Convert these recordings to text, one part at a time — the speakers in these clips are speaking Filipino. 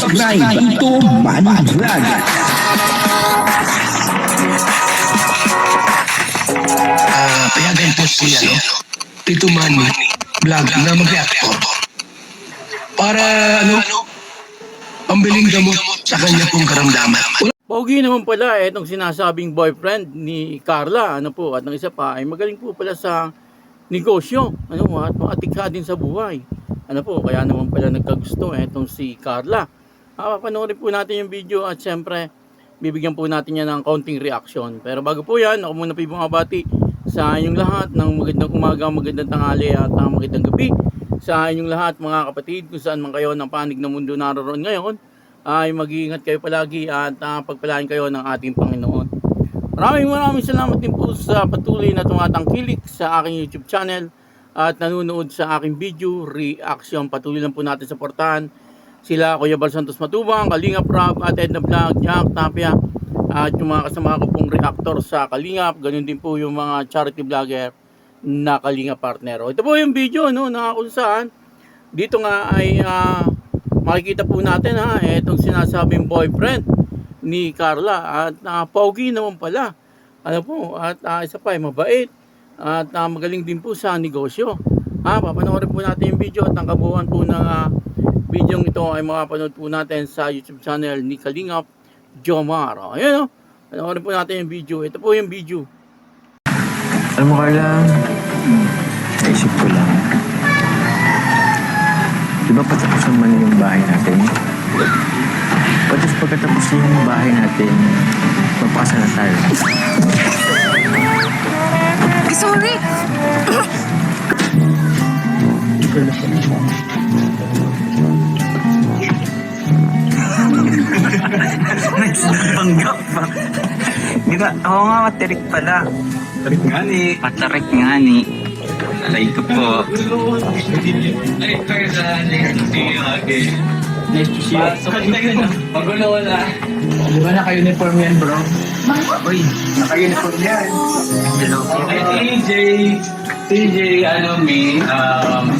subscribe ito Manny Vlog. Payagan po si Tito Manny Vlog na mag-reactor para pambiling gamot sa kanya pong karamdaman. Pogi naman pala itong sinasabing boyfriend ni Carla, at ng isa pa ay magaling po pala sa negosyo, at maatikha din sa buhay. Kaya naman pala nagkagusto itong si Carla. Papanoorin po natin yung video at syempre bibigyan po natin yan ng kaunting reaction. Pero bago po yan, ako muna po bumabati sa inyong lahat ng magandang umaga, magandang tanghali at magandang gabi sa inyong lahat mga kapatid, kung saan man kayo ng panig ng mundo naroon ngayon, ay mag-iingat kayo palagi at pagpalain kayo ng ating Panginoon. Maraming salamat din po sa patuloy na tumatangkilik sa aking YouTube channel at nanonood sa aking video reaction. Patuloy lang po natin suportahan sila Kuya Bal Santos Matubang, Kalingap Rob at Edna Vlog, Jack Tapia at yung mga kasama ko pong reactor sa Kalingap. Ganun din po yung mga charity vlogger na Kalingap partner. Ito po yung video na kung saan dito nga ay makikita po natin itong sinasabing boyfriend ni Carla at pogi naman pala. At isa pa ay mabait at magaling din po sa negosyo. Papanoorin po natin yung video at ang kabuuan po ng video ito ay makapanood po natin sa YouTube channel ni Kalingap Jomar. Ayan panoorin po natin yung video. Ito po yung video. Alam mo Carla, naisip ko lang. Di ba patapos naman yung bahay natin? Pagkatapos yung bahay natin, magpakasal na tayo. Sorry! Nagpanggap pa. Di ba? Oo nga, matirik pala. Matirik nga ni. Matarik nga ni. Alay ko po. Nice to see you. Magulo wala. Di ba naka-uniform yan, bro? Uy, naka-uniform yan. Hello. TJ,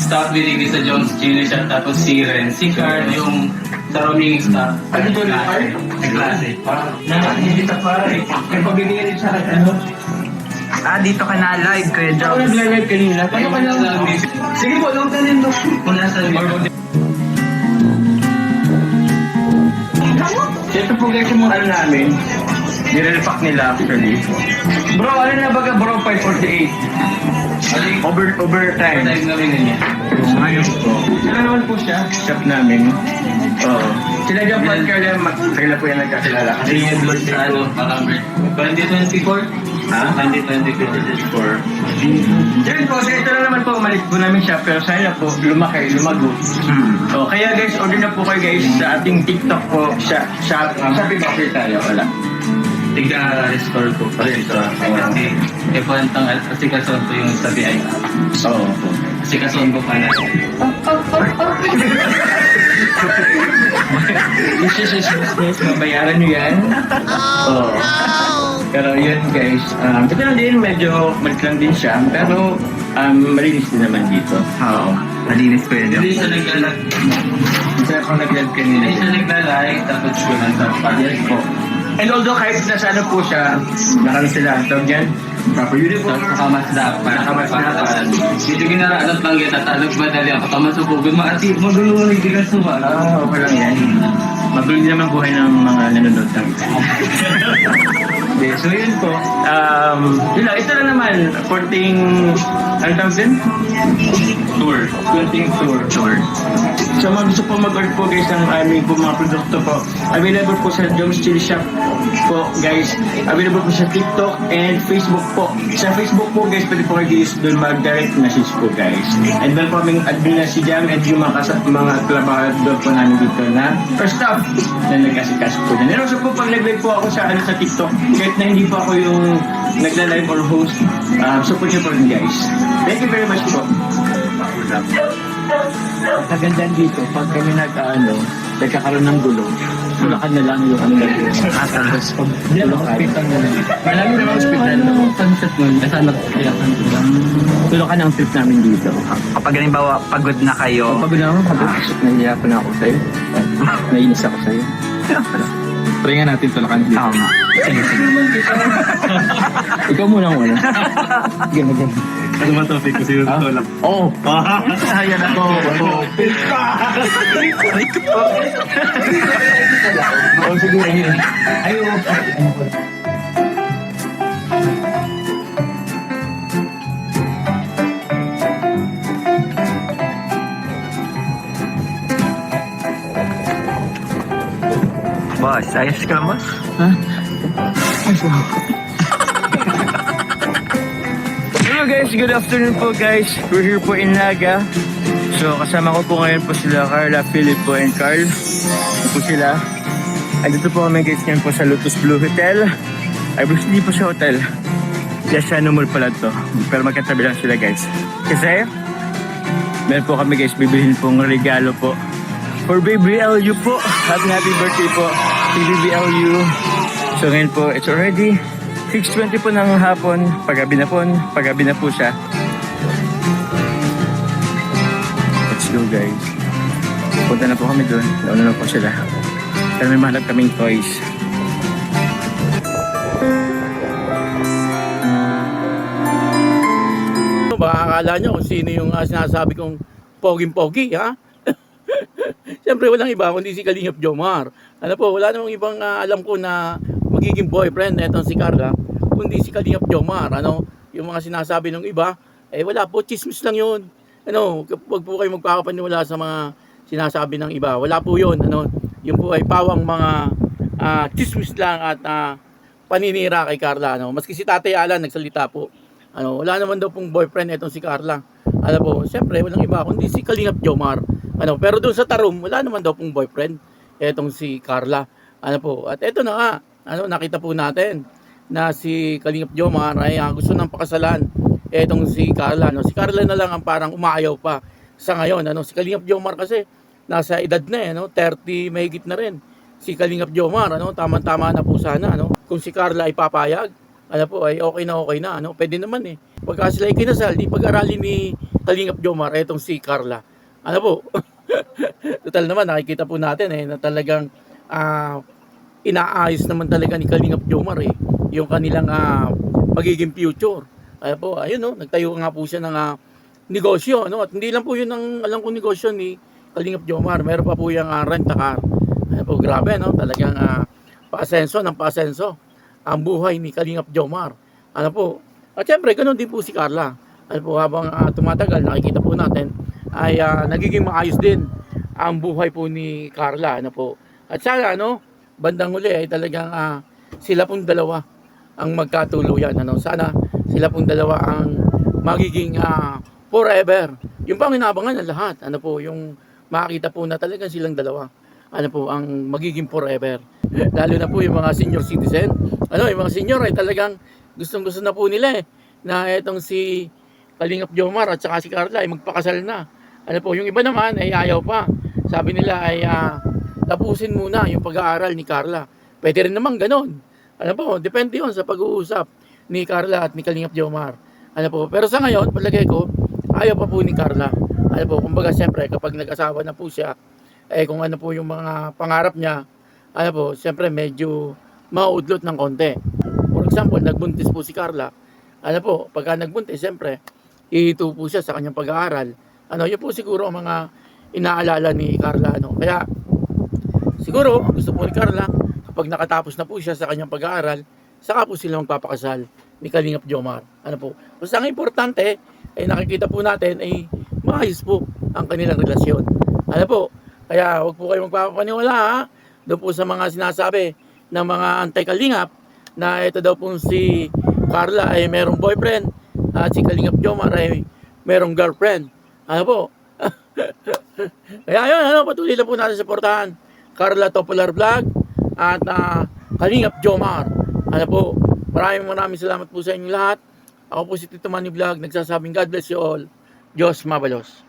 staff binigay sa Jones Chili siya, tapos si Ren, si Carl, yung sa roaming staff. Ano ito na, Carl? Nag-klase. Nakakita pa rin. May pabigay rin sa akin, dito ka na live, Kuya Jones. Ako nag-live kanina. Paano ka na? Sige po, long tanin mo. Kung nasa Ito po guys yung mga namin. Nire-repack nila actually. Bro, ano na baga bro? 548. Overtime. time namin niya. Ayos po. Ano naman po siya? Shop namin. Oo. Sila dyan pa sila po yung nagkakilala. Kasi yung doon sa parang 2024? Ha? 2024. Diyan po, ito na naman po, umalis po namin siya, pero sana po, lumago. So, kaya guys, order na po kayo guys sa ating TikTok po, Shopee Bakir tayo, wala. Tiga-restore ko pa rin sa kasi kwentang kasi kason ko yung sa BI. Oo. Kasi kason ko pa na. Yes, mabayaran nyo yan. Oo. Pero yun guys, ito na din, medyo lang din siya, pero malinis din naman dito. Oo. Malinis ko yun. Hindi siya naglalag. Isa akong nag-live kanina. Hindi siya naglalag, tapos ko lang sa Yes po. And although kahit nasa ano po siya, nakano sila, tawag dyan, proper uniform. Nakamasdapan. Nakamasdapan. Dito ginaraan lang kita, talog ba dali ako kamasupugod. Magulo lang hindi ka suba. Okay lang yan. Magulo naman buhay ng mga nanonood ng okay, so yun po. Yun lang, ito na naman, porting, ano tawag din? Tour. Porting tour. So mga gusto po mag-order po guys ng aming po mga produkto po. Available po sa Jones Chili Shop po guys. Available po sa TikTok and Facebook po. Sa Facebook po guys, pwede po kayo doon mag-direct message po guys. And then po aming admin na si Jam and yung mga trabahador po namin dito na first staff na nag-asikas po dyan. And also po pag nag-live po ako sa TikTok, kahit na hindi po ako yung nagla-live or host, support nyo po rin guys. Thank you very much po. Kagandahan dito, pag kami nagkakaroon ng gulo. Tulakan na lang yung ano lang. Tapos pag tulakan. Malalim na hospital. Sunset nun, kasama ko kaya Tulakan ang trip namin dito. Kapag halimbawa pagod na kayo, Pag na ako, nahihiyapan na ako sa'yo. Naiinis ako sa'yo. Try nga natin tulakan dito. tama. Ikaw muna ang wala. Ganun. Ano ba topic ko sino tulak? Oo. Ayan ako. Oo, sige. Ayaw. Boss, ayos ka boss? Hello guys, good afternoon po guys. We're here po in Naga. So kasama ko po ngayon po sila Carla, Filippo, and Carl. Ito po sila. Andito po kami guys ngayon po sa Lotus Blue Hotel. Ay, hindi po sa hotel. Yashano Mall pala to. Pero magkatabi lang sila guys. Kasi, meron po kami guys, bibilhin pong regalo po. For Baby LU po. Happy birthday po. Baby LU. So ngayon po, it's already 6:20 po ng hapon. Paggabi na po siya. Let's go guys. Punta na po kami doon. Nauna na po sila. Pero may mahalap kaming toys. Baka akala nyo kung sino yung sinasabi kong poging-pogi, ha? Siyempre, walang iba kundi si Kalingap Jomar. Ano po, wala namang ibang alam ko na magiging boyfriend na itong si Carla, kundi si Kalingap Jomar. Ano, yung mga sinasabi ng iba, wala po, chismis lang yun. Ano, wag po kayo magpapaniwala sa mga sinasabi ng iba. Wala po yun. Ano, yun po ay pawang mga chismis lang at paninira kay Carla. Ano. Maski si Tatay Alan nagsalita po. Ano, wala naman daw pong boyfriend itong si Carla. Ano po, siyempre, walang iba kundi si Kalingap Jomar. Ano, pero doon sa Tarum, wala naman daw pong boyfriend etong si Carla. Ano po, at eto na nga, ano, nakita po natin na si Kalingap Jomar ay gusto ng pakasalan etong si Carla. No? Si Carla na lang ang parang umaayaw pa sa ngayon. Ano? Si Kalingap Jomar kasi nasa edad na no? 30 mahigit na rin. Si Kalingap Jomar, ano? Tama-tama na po sana. Ano? Kung si Carla ay papayag, ano po, ay okay na. Ano? Pwede naman eh. Pagka sila ay kinasal, di pag-aralin ni Kalingap Jomar etong si Carla. Ano po? Total naman, nakikita po natin na talagang inaayos naman talaga ni Kalingap Jomar yung kanilang magiging future. Ano po, ayun nagtayo nga po siya ng negosyo. At hindi lang po yun ang alam kong negosyo ni Kalingap Jomar. Meron pa po yung rent-a-car. Ano po, grabe, talagang paasenso ang buhay ni Kalingap Jomar. Ano po, at syempre, ganun din po si Carla. Ano po, habang tumatagal, nakikita po natin, ay nagiging maayos din ang buhay po ni Carla. Ano po. At sana, bandang huli ay talagang sila pong dalawa ang magkatuluyan. Sana sila pong dalawa ang magiging forever. Yung panginabangan ng lahat. Ano po, yung makikita po na talagang silang dalawa. Ano po, ang magiging forever. Lalo na po yung mga senior citizen. Yung mga senior ay talagang gustong-gusto na po nila na etong si Kalingap Jomar at saka si Carla ay magpakasal na. Ano po, yung iba naman ay ayaw pa. Sabi nila ay tapusin muna yung pag-aaral ni Carla. Pwede rin naman ganon. Ano po, depende yun sa pag-uusap ni Carla at ni Kalingap Jomar. Ano po, pero sa ngayon, palagay ko, ayaw pa po ni Carla. Ano po, kumbaga siyempre kapag nag-asawa na po siya, kung ano po yung mga pangarap niya, ano po, siyempre medyo mauudlot ng konti. For example, nagbuntis po si Carla. Ano po, pagka nagbuntis, siyempre, ihito po siya sa kanyang pag-aaral. Yun po siguro ang mga inaalala ni Carla. Kaya, siguro, gusto po ni Carla, kapag nakatapos na po siya sa kanyang pag-aaral, saka po sila magpapakasal ni Kalingap Jomar. Ano po, basta ang importante, ay nakikita po natin, ay maayos po ang kanilang relasyon. Ano po, kaya huwag po kayo magpapaniwala, doon po sa mga sinasabi ng mga anti-Kalingap, na ito daw po si Carla ay merong boyfriend, at si Kalingap Jomar ay merong girlfriend. Ano po? Kaya yun, patuloy lang po natin suportahan Carla Topolar Vlog at Kalingap Jomar. Ano po? Maraming salamat po sa inyo lahat. Ako po si Tito Manny Vlog, nagsasabing God bless you all. Diyos mabalos.